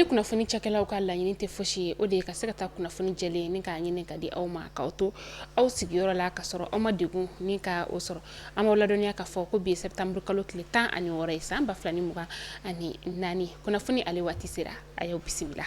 kunnafoni cakɛlaw ka laɲini tɛ fosi ye o de ye ka se ka taa kunnafoni jɛlen ni k'a ɲini ka di aw ma k'aw to aw sigiyɔrɔ la ka sɔrɔ aw ma degun ni ka o sɔrɔ an b'aw ladɔniya k'a fɔ ko bi ye septembre kalo tile 16 ye san 2024 kunnafoni ale waati sera a y'aw bisimila.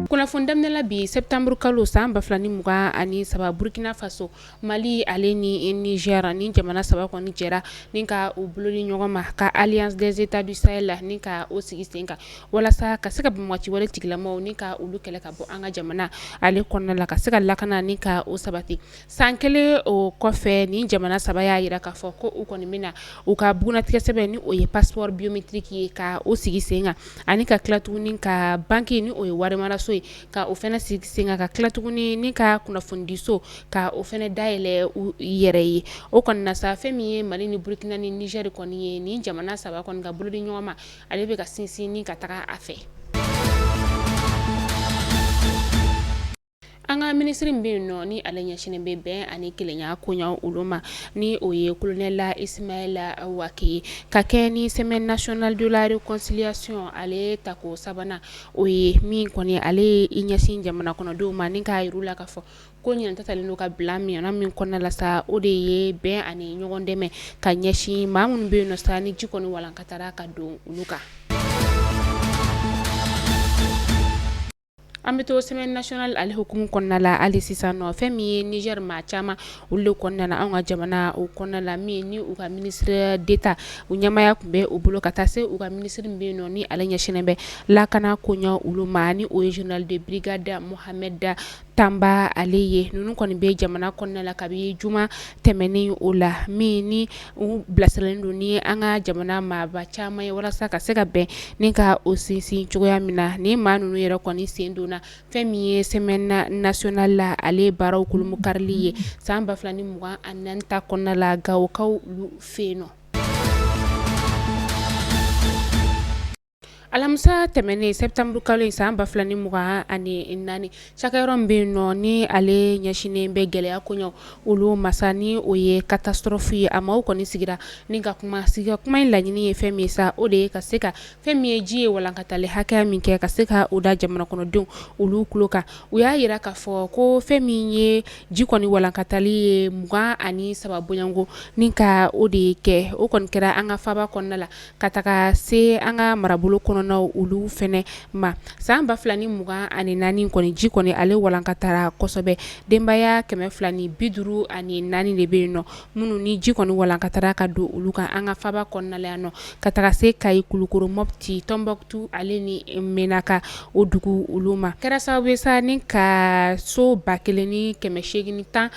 Kunnafoni daminɛla bi septembre kalo san 2023 Burkina Faso, Mali ale ni Niger ni jamana saba kɔni jɛra ni ka u bolo ni ɲɔgɔn ma ka Alliance des États du Sahel ni ka o sigi sen kan walasa ka se ka bɛnbati wale tigilamaw ni ka olu kɛlɛ ka bɔ an ka jamana ale kɔnɔna la ka se ka lakana ni ka o sabati. San kelen o kɔfɛ ni jamana saba y'a yira k'a fɔ ko u kɔni bɛna u ka bugunatigɛ sɛbɛn ni o ye passeport biométrique ye ka o sigi sen kan ani ka tila tuguni ka banki ni o ye warimaraso ye ka o fɛnɛ sigi sen kan ka tila tuguni ni ka kunnafonidiso ka o fɛnɛ dayɛlɛ u yɛrɛ ye. O kɔni na sa fɛn min ye Mali ni Burkina ni Niger kɔni ye ni jamana saba kɔni ka bolo di ɲɔgɔn ma ale bɛ ka sinsin ni ka taga a fɛ. An ka minisiri min bɛ yen nɔ ni ale ɲɛsinnen bɛ bɛn ani kelenya koɲɛw olu ma ni o ye colonel Ismaila Wake ka kɛ ni semaine nationale de la réconciliation ale tako sabanan o ye min kɔni ale i ɲɛsin jamana kɔnɔdenw ma ni k'a yir'u la k'a fɔ ko ɲinɛn tatalen don ka bila miɲana min kɔnɔna la sa o de ye bɛn ani ɲɔgɔn dɛmɛ ka ɲɛsin maa minnu bɛ yen nɔ sa ni ji kɔni walankatara ka don olu kan. An bɛ to semaine nationale ale hukumu kɔnɔna la hali sisan nɔ fɛn min ye Niger maa caman olu de kɔnɔna na an ka jamana o kɔnɔna la min ni u ka ministre d'État u ɲɛmaya tun bɛ u bolo ka taa se u ka ministre min bɛ yen nɔ ni ale ɲɛsinnen bɛ lakana koɲɛ olu ma ni o ye général de brigade Mohamed Tamba ale ye ninnu kɔni bɛ jamana kɔnɔna la kabi juma tɛmɛnen o la min ni u bilasiralen don ni an ka jamana maaba caman ye walasa ka se ka bɛn ni ka o sinsin cogoya min na ni maa ninnu yɛrɛ kɔni sen donna fɛn min ye semaine nationale la ale baaraw kolomu karili ye san 2024 ta kɔnɔna la Gawokaw olu fɛ yen nɔ. Alamisa tɛmɛnen septembre kalo in san 2024 cakɛyɔrɔ min bɛ yen nɔ ni ale ɲɛsinnen bɛ gɛlɛya koɲɛw olu masa ni o ye catastrophe ye a maaw kɔni sigira ni ka kuma in laɲini ye fɛn min ye sa o de ye ka se ka fɛn min ye ji ye walankatali hakɛya min kɛ ka se ka o da jamana kɔnɔdenw olu tulo kan u y'a yira k'a fɔ ko fɛn min ye ji kɔni walankatali ye 23 bɔɲanko ni ka o de kɛ o kɔni kɛra an ka faaba kɔnɔna la ka taga se an ka marabolo kɔnɔ olu fɛnɛ ma san 2024 kɔni ji kɔni ale walankatara kosɛbɛ denbaya 254 de bɛ yen nɔ minnu ni ji kɔni walankatara ka don olu kan an ka faaba kɔnɔna la yan nɔ ka taga se Kayi Kulukoro Mopti Tombouctou ale ni Menaka o dugu olu ma kɛra sababu ye sa ni ka so 1817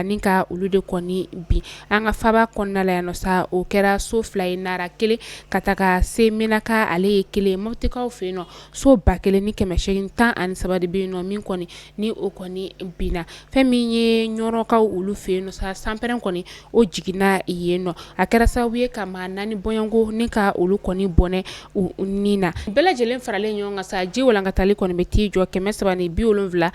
ni ka olu de kɔni bi an ka faaba kɔnɔna la yan nɔ sa o kɛra so 2 ye Nara 1 ka taga se Menaka ale ye 1 Moptikaw fɛ yen nɔ so 1813 de bɛ yen nɔ min kɔni ni o kɔni bina fɛn min ye Ɲɔrɔkaw olu fɛ yen nɔ sa sanpɛrɛn kɔni o jiginna yen nɔ a kɛra sababu ye ka maa 4 bɔɲanko ni ka olu kɔni bɔnɛ u ni na bɛɛ lajɛlen faralen ɲɔgɔn kan sa ji walankatali kɔni bɛ t'i jɔ 374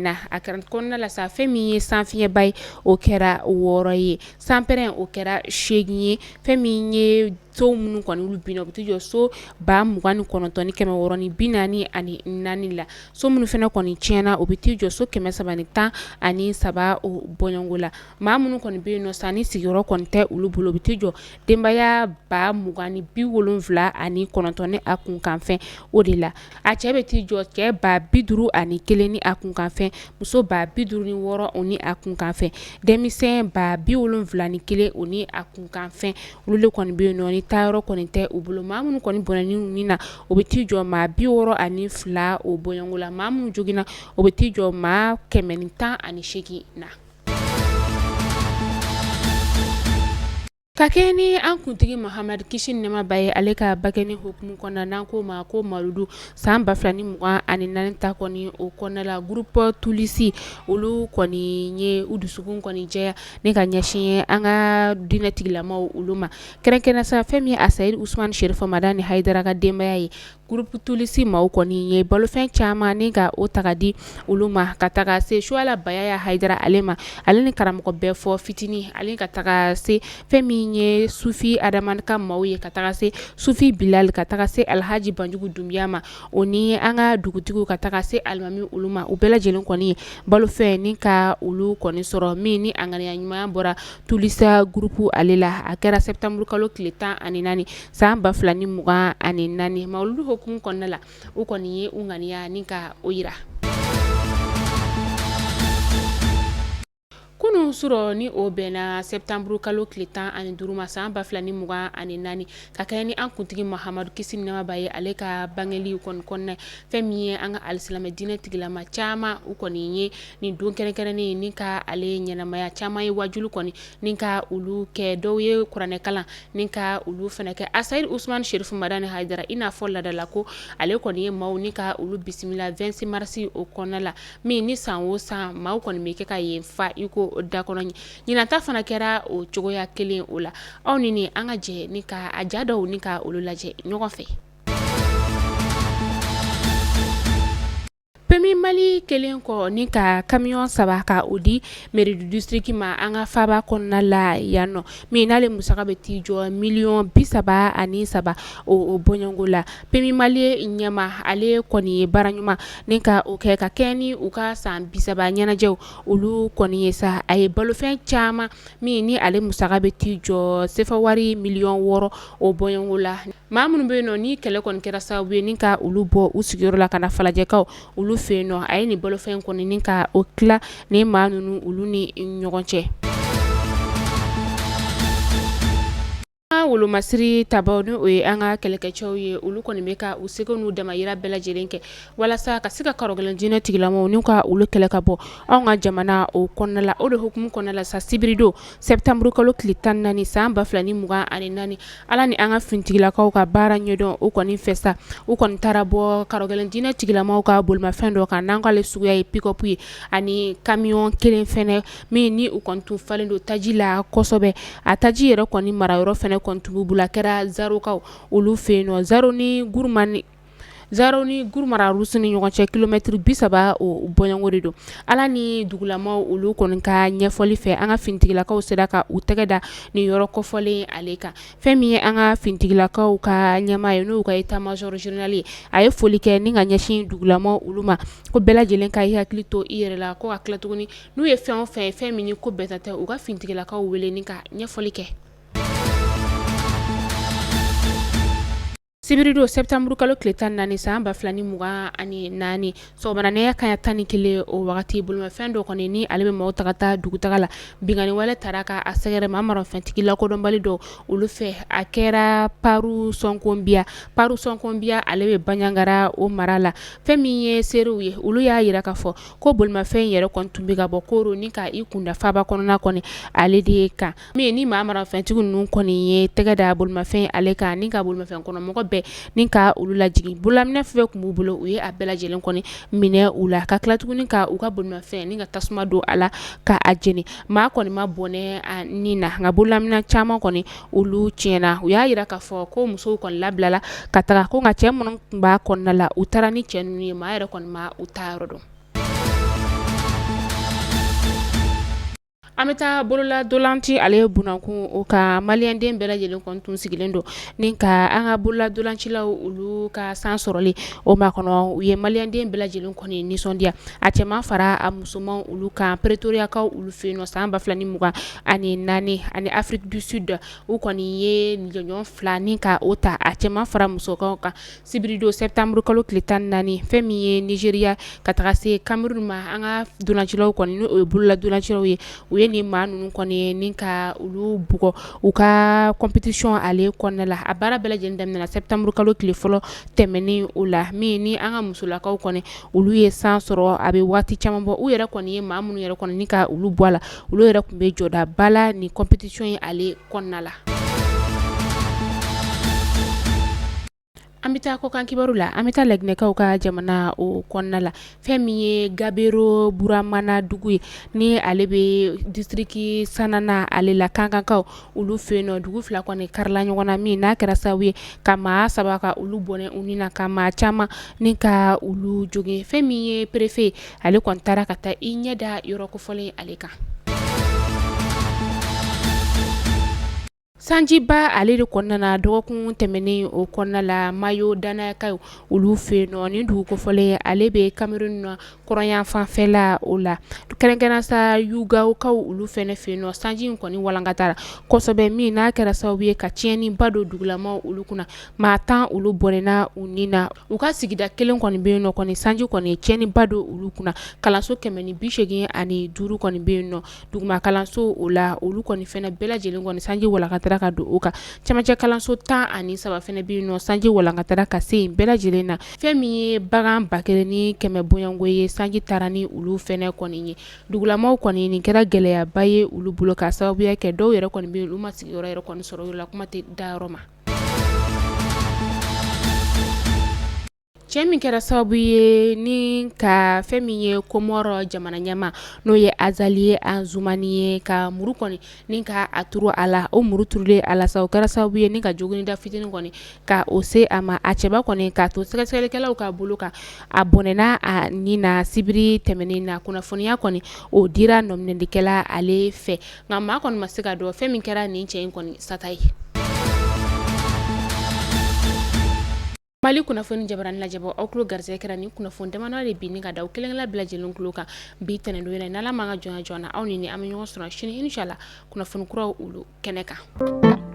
na a kɛra kɔnɔna la sa fɛn min ye sanfiɲɛba ye o kɛra 6 ye sanpɛrɛn o kɛra 8 ye fɛn min ye so minnu kɔni olu binna u bɛ t'i jɔ so 29,644 la so minnu fɛnɛ kɔni tiɲɛna u bɛ t'i jɔ so 313 o bɔɲanko la maa minnu kɔni bɛ yen nɔ sa ni sigiyɔrɔ kɔni tɛ olu bolo u bɛ t'i jɔ denbaya 20,079 ni a kunkanfɛn o de la a cɛ bɛ t'i jɔ cɛ 51 ni a kunkanfɛn muso 56 o ni a kunkanfɛn denmisɛn 71 o ni a kunkanfɛn olu de kɔni bɛ yen nɔ ni taayɔrɔ kɔni tɛ u bolo maa minnu kɔni bɔnɛni ni na o bɛ t'i jɔ maa 62 o bɔɲanko la maa minnu joginna o bɛ t'i jɔ maa 118 na. Ka kɛ ni an kuntigi Mahamadu kisi ni nɛɛma b'a ye ale ka bakɛni hukumu kɔnɔna n'an ko ma ko Maludu san 2024 ta kɔni o kɔnɔna la groupe Tulisi olu kɔni ye u dusukun kɔni jɛya ni ka ɲɛsin an ka diinɛ tigilamaw olu ma kɛrɛnkɛrɛnnenya sa fɛn min ye Asayid Usumani Sherif Hamani Hayidara ka denbaya ye groupe tulisi maaw kɔni ye balofɛn caman ni ka o taga di olu ma ka taga se Suala Bayaya Haidara ale ma ale ni karamɔgɔ bɛɛ fɔ fitini ale ka taga se fɛn min ye Sufi Adamani ka maaw ye ka taga se Sufi Bilal ka taga se Alhaji Banjugu Dumbiya ma o ni an ka dugutigiw ka taga se alimami olu ma u bɛɛ lajɛlen kɔni ye balofɛn ni ka olu kɔni sɔrɔ min ni a ŋaniya ɲuman bɔra tulisa groupe ale la a kɛra septembre kalo tile 14 san 2024 mawuludu hokumu kɔnɔna la u kɔni ye u ŋaniya ni ka o yira. Kunu sɔrɔ ni o bɛnna septembre kalo tile 15 ma san 2024 ka kɛɲɛ ni an kuntigi Mahamadu kisi ni nɛɛma b'a ye ale ka bangeli kɔnɔna fɛn min ye an ka alisilamɛ diinɛ tigilama caman u kɔni ye nin don kɛrɛnkɛrɛnnen ni ka ale ɲɛnamaya caman ye wajulu kɔni ni ka olu kɛ dɔw ye kuranɛ kalan ni ka olu fɛnɛ kɛ Asayid Usman Sherifu Madani Haidara i n'a fɔ ladala ko ale kɔni ye maaw ni ka olu bisimila 26 mars o kɔnɔna la min ni san o san maaw kɔni bɛ kɛ ka yen fa i ko da kɔnɔ ɲinata fana kɛra o cogoya kelen o la aw ni an ka jɛ ni ka a ja dɔw ni ka olu lajɛ ɲɔgɔn fɛ. Pemi Mali kelen kɔ ni ka camion 3 ka o di mairie du district ma an ka faba kɔnɔna la yan nɔ min n'ale musaka bɛ t'i jɔ $33 o bɔɲɔngo la Pemi Mali ɲɛma ale kɔni ye baara ɲuman ni ka o kɛ ka kɛ ni u ka san 30 ɲɛnajɛw olu kɔni ye sa a ye balofɛn caman min ni ale musaka bɛ t'i jɔ sefa wari $6 o bɔɲɔngo la maa minnu bɛ yen nɔ ni kɛlɛ kɔni kɛra sababu ye ni ka olu bɔ u sigiyɔrɔ la ka na falajɛkaw olu fɛ yen nɔ a ye nin balofɛn kɔni ni ka o tila ni maa ninnu olu ni ɲɔgɔn cɛ. Wolomasiri tabaw ni o ye an ka kɛlɛkɛcɛw ye olu kɔni bɛ ka u seko n'u damayira bɛɛ lajɛlen kɛ walasa ka se ka karɔgɛlɛn diinɛ tigilamɔgɔw n'u ka olu kɛlɛ ka bɔ anw ka jamana o kɔnɔna la o de hukumu kɔnɔna la sa sibirido septembre kalo tile 14 san 2024 ala ni an ka fintigilakaw ka baara ɲɛdɔn o kɔni fɛ sa u kɔni taara bɔ karɔgɛlɛn diinɛ tigilamɔgɔw ka bolimafɛn dɔ kan n'an k'ale suguya ye pick-up ye ani camion kelen fɛnɛ min ni u kɔni tun falen don taji la kosɛbɛ a taji yɛrɛ kɔni marayɔrɔ fɛnɛ kɔntubu bula kɛra zarokaw olu fɛ yen nɔ Zaro ni Gurumara Rusu ni ɲɔgɔn cɛ kilomɛtiri 30 o bɔɲɔngo de don ala ni dugulamaw olu kɔni ka ɲɛfɔli fɛ an ka fintigilakaw sera ka u tɛgɛ da ni yɔrɔ kɔfɔlen ale kan fɛn min ye an ka fintigilakaw ka ɲɛmaa ye n'u ka état-major général ye a ye foli kɛ ni ka ɲɛsin dugulamaw olu ma ko bɛɛ lajɛlen ka hakili to i yɛrɛ la ko ka tila tuguni n'u ye fɛn o fɛn fɛn min ni ko bɛɛ tɛ u ka fintigilakaw wele ni ka ɲɛfɔli kɛ. Sibirido septembre kalo tile 14 san 2024 sɔgɔmadaɲɛ kaɲa 11 o wagati bolimafɛn dɔ kɔni ni ale bɛ maaw taga taa dugutaga la bingani wale taara ka a sɛgɛrɛ maa marɔfɛntigi lakodɔnbali dɔ olu fɛ a kɛra Paru Sɔnkonbiya ale bɛ Baɲangara o mara la fɛn min ye seerew ye olu y'a yira k'a fɔ ko bolimafɛn yɛrɛ kɔni tun bɛ ka bɔ koro ni ka i kunda faba kɔnɔna kɔni ale de kan min ni maa marɔfɛntigi ninnu kɔni ye tɛgɛ da bolimafɛn ale kan ni ka bolimafɛn kɔnɔmɔgɔ bɛɛ ni ka olu lajigin bolaminɛ fɛn tun b'u bolo u ye a bɛɛ lajɛlen kɔni minɛ u la ka tila tuguni ka u ka bolimafɛn ni ka tasuma don a la ka a jeni maa kɔni ma bɔnɛ a nin na nka bolaminɛ caman kɔni olu tiɲɛna u y'a yira k'a fɔ ko musow kɔni labilala ka taga ko nka cɛ minnu tun b'a kɔnɔna la u taara ni cɛ ninnu ye maa yɛrɛ kɔni ma u ta yɔrɔ dɔn. An bɛ taa bolola dolanci ale ye bunakun o ka maliyɛnden bɛɛ lajɛlen kɔni tun sigilen don ni ka an ka bolola dolancilaw olu ka san sɔrɔli o ma kɔnɔ u ye maliyɛnden bɛɛ lajɛlen kɔni nisɔndiya a cɛman fara a musoman olu kan pretoriakaw olu fɛ yen nɔ san 2024 ani Afrique du Sud u kɔni ye ɲɔgɔn fila ni ka o ta a cɛman fara musokaw kan sibirido septembre kalo tile 14 fɛn min ye Nigeria ka taga se Cameroun ma an ka dolancilaw kɔni n'o ye bolola dolancilaw ye u ye ni maa ninnu kɔni ni ka olu bugɔ u ka compétition ale kɔnɔna la a baara bɛɛ lajɛlen daminɛna septembre kalo tile fɔlɔ tɛmɛnen o la min ni an ka musolakaw kɔni olu ye san sɔrɔ a bɛ waati caman bɔ u yɛrɛ kɔni ye maa minnu yɛrɛ kɔni ni ka olu bɔ a la olu yɛrɛ tun bɛ jɔda bala ni compétition ye ale kɔnɔna la. An bɛ taa kɔkan kibaru la an bɛ taa laginɛkaw ka jamana o kɔnɔna la fɛn min ye Gabero Buramana dugu ye ni ale bɛ district sanana ale la kankankaw olu fɛ yen nɔ dugu fila kɔni karila ɲɔgɔn na min n'a kɛra sababu ye ka maa saba ka olu bɔnɛ u ni na ka maa caman ni ka olu jogin fɛn min ye préfet ale kɔni taara ka taa i ɲɛ da yɔrɔ kofɔlen ale kan. Sanjiba ale de kɔnɔna na dɔgɔkun tɛmɛnen o kɔnɔna la Mayo Danayakaw olu fɛ yen nɔ ni dugu kofɔlen ale bɛ Cameroun na kɔrɔnyan fanfɛla o la kɛrɛnkɛrɛnnenya sa Yugaukaw olu fɛnɛ fɛ yen nɔ sanji in kɔni walankatara kosɛbɛ min n'a kɛra sababu ye ka tiɲɛniba don dugulamaw olu kunna maa 10 olu bɔnɛna u ni na u ka sigida kelen kɔni bɛ yen nɔ kɔni sanji kɔni ye tiɲɛniba don olu kunna kalanso 185 kɔni bɛ yen nɔ duguma kalanso o la olu kɔni fɛnɛ bɛɛ lajɛlen kɔni sanji walankatara ka don o kan cɛmancɛ kalanso 13 fɛnɛ bɛ yen nɔ sanji walankatara ka se yen bɛɛ lajɛlen na fɛn min ye bagan 1000 bɔɲɔngo ye sanji taara ni olu fɛnɛ kɔni ye dugulamaw kɔni nin kɛra gɛlɛyaba ye olu bolo ka sababuya kɛ dɔw yɛrɛ kɔni bɛ yen olu ma sigiyɔrɔ yɛrɛ kɔni sɔrɔ yɔrɔ la kuma tɛ da yɔrɔ ma. Cɛ min kɛra sababu ye ni ka fɛn min ye Komɔrɔ jamana ɲɛma n'o ye Azali Anzumani ye ka muru kɔni ni ka a turu a la o muru turulen a la sa o kɛra sababu ye ni ka joginida fitinin kɔni ka o se a ma a cɛba kɔni k'a to sɛgɛsɛgɛlikɛlaw ka bolo kan a bɔnɛna a ni na sibiri tɛmɛnen na kunnafoniya kɔni o dira nɔminɛlikɛla ale fɛ nka maa kɔni ma se ka dɔn fɛn min kɛra nin cɛ in kɔni sata ye. Mali kunnafoni jabarani lajɛbɔ aw tulo garisɛgɛ kɛra ni kunnafoni damadɔ de binni ka da aw kelen-kelen bɛɛ lajɛlen tulo kan bi tɛnɛndon in na n'Ala m'an ka jɔnya jɔ an na aw ni an bɛ ɲɔgɔn sɔrɔ sini inchallah kunnafoni kuraw olu kɛnɛ kan.